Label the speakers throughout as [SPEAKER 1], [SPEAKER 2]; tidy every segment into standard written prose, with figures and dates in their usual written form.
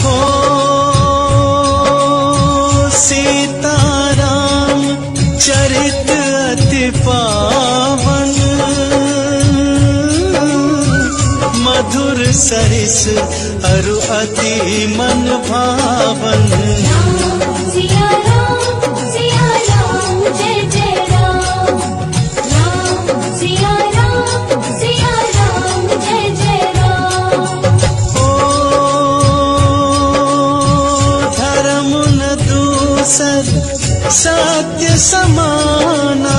[SPEAKER 1] हो सीताराम चरित अति पावन, मधुर सरिस अरु अति मन भावन।
[SPEAKER 2] सिया राम जय जय राम, राम सिया राम जय जय राम।
[SPEAKER 1] ओ धर्म न दूसर सत्य समाना,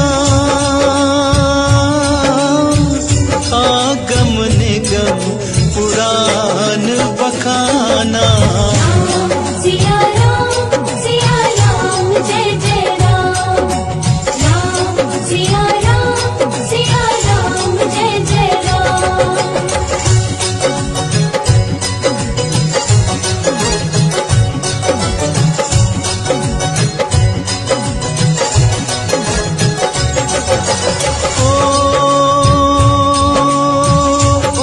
[SPEAKER 1] आगम निगम पुराण बखाना।
[SPEAKER 2] सिया राम जय जय राम, राम सिया राम जय जय राम।
[SPEAKER 1] ओ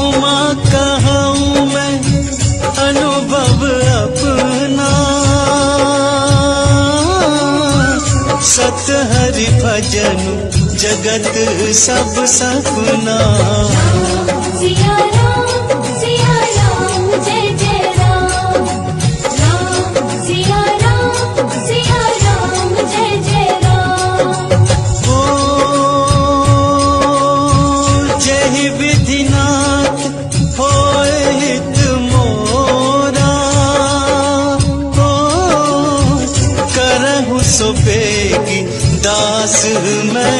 [SPEAKER 1] उमा कहूँ मैं अनुभव अपना, सत हरि भजन जगत सब सपना।
[SPEAKER 2] सिया राम जय जय राम, राम सिया राम जय जय राम।
[SPEAKER 1] ओ जहि विधिनाथ होए हित मोरा, ओ करहु सो बेगी दास मैं